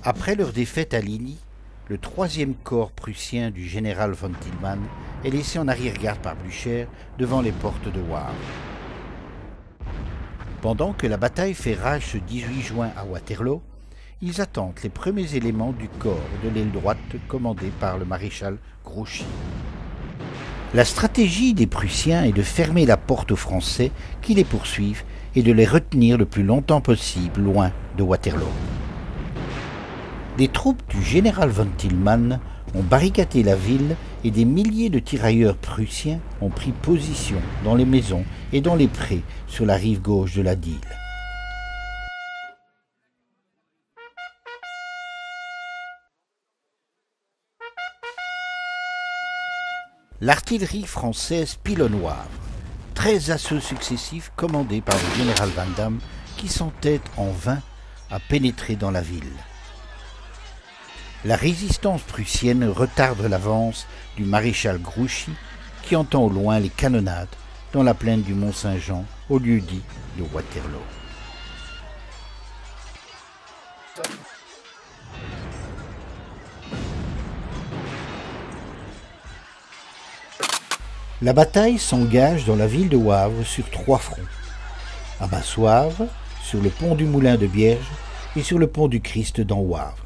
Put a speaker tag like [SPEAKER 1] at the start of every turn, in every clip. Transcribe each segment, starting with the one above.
[SPEAKER 1] Après leur défaite à Ligny, le 3e corps prussien du général von Thielmann est laissé en arrière-garde par Blücher devant les portes de Wavre. Pendant que la bataille fait rage ce 18 juin à Waterloo, ils attendent les premiers éléments du corps de l'aile droite commandé par le maréchal Grouchy. La stratégie des Prussiens est de fermer la porte aux Français qui les poursuivent et de les retenir le plus longtemps possible loin de Waterloo. Des troupes du général von Thielmann ont barricadé la ville et des milliers de tirailleurs prussiens ont pris position dans les maisons et dans les prés sur la rive gauche de la Dyle. L'artillerie française pilonne Wavre, 13 assauts successifs commandés par le général Vandamme qui s'entête en vain à pénétrer dans la ville. La résistance prussienne retarde l'avance du maréchal Grouchy qui entend au loin les canonnades dans la plaine du Mont-Saint-Jean au lieu dit de Waterloo. La bataille s'engage dans la ville de Wavre sur 3 fronts. À Basse-Wavre, sur le pont du Moulin de Bierge et sur le pont du Christ dans Wavre.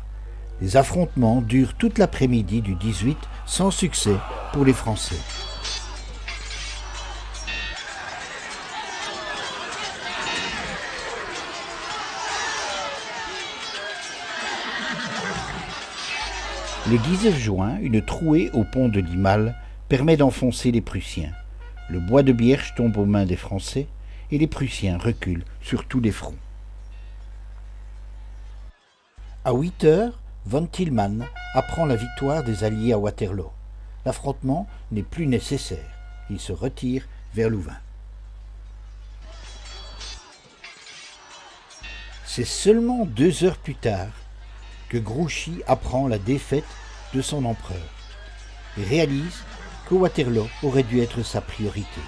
[SPEAKER 1] Les affrontements durent toute l'après-midi du 18 sans succès pour les Français. Le 19 juin, une trouée au pont de Limal permet d'enfoncer les Prussiens. Le bois de Bierge tombe aux mains des Français et les Prussiens reculent sur tous les fronts. À 8 heures, von Thielmann apprend la victoire des Alliés à Waterloo. L'affrontement n'est plus nécessaire. Il se retire vers Louvain. C'est seulement 2 heures plus tard que Grouchy apprend la défaite de son empereur et réalise que Waterloo aurait dû être sa priorité.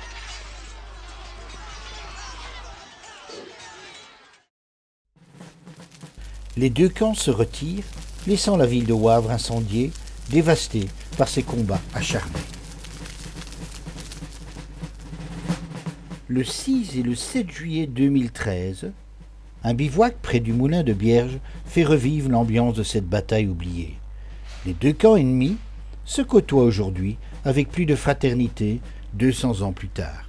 [SPEAKER 1] Les 2 camps se retirent, laissant la ville de Wavre incendiée, dévastée par ces combats acharnés. Le 6 et le 7 juillet 2013, un bivouac près du moulin de Bierge fait revivre l'ambiance de cette bataille oubliée. Les 2 camps ennemis se côtoient aujourd'hui avec plus de fraternité 200 ans plus tard.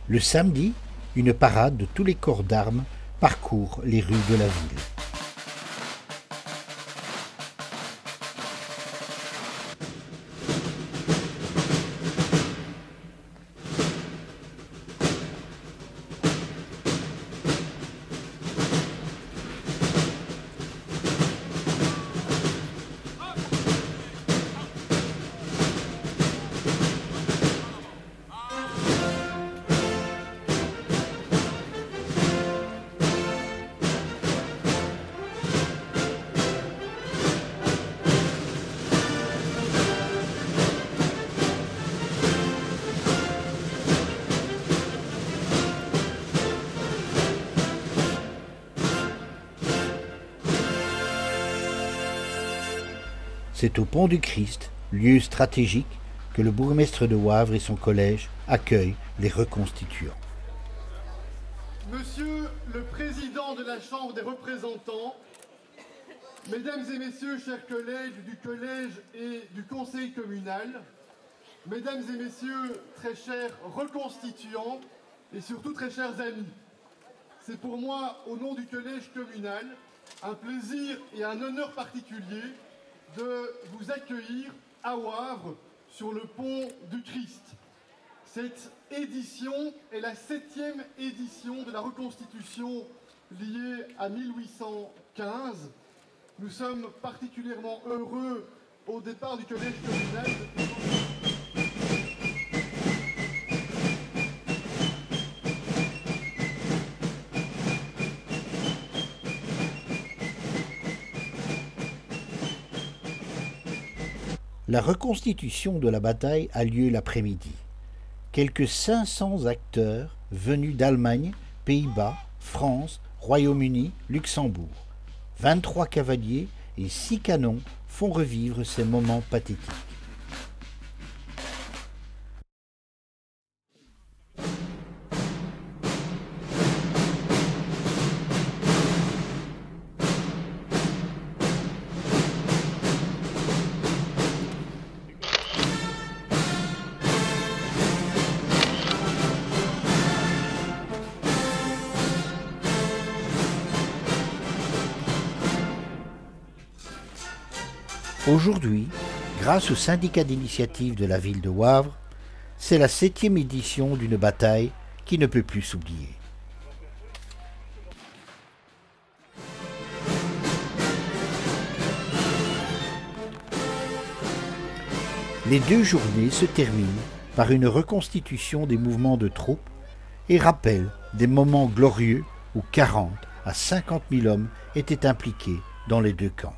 [SPEAKER 1] Le samedi, une parade de tous les corps d'armes parcourt les rues de la ville. C'est au pont du Christ, lieu stratégique, que le bourgmestre de Wavre et son collège accueillent les reconstituants.
[SPEAKER 2] Monsieur le Président de la Chambre des représentants, Mesdames et Messieurs, chers collègues du Collège et du Conseil communal, Mesdames et Messieurs, très chers reconstituants et surtout très chers amis, c'est pour moi, au nom du Collège communal, un plaisir et un honneur particulier de vous accueillir à Wavre sur le pont du Christ. Cette édition est la 7e édition de la reconstitution liée à 1815. Nous sommes particulièrement heureux au départ du collège communal
[SPEAKER 1] La reconstitution de la bataille a lieu l'après-midi. Quelques 500 acteurs venus d'Allemagne, Pays-Bas, France, Royaume-Uni, Luxembourg. 23 cavaliers et 6 canons font revivre ces moments pathétiques. Aujourd'hui, grâce au syndicat d'initiative de la ville de Wavre, c'est la 7e édition d'une bataille qui ne peut plus s'oublier. Les 2 journées se terminent par une reconstitution des mouvements de troupes et rappellent des moments glorieux où 40 à 50 000 hommes étaient impliqués dans les 2 camps.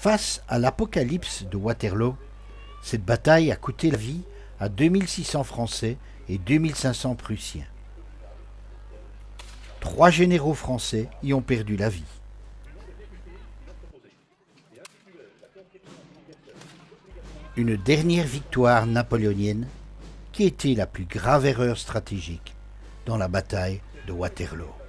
[SPEAKER 1] Face à l'apocalypse de Waterloo, cette bataille a coûté la vie à 2600 Français et 2500 Prussiens. 3 généraux français y ont perdu la vie. Une dernière victoire napoléonienne qui était la plus grave erreur stratégique dans la bataille de Waterloo.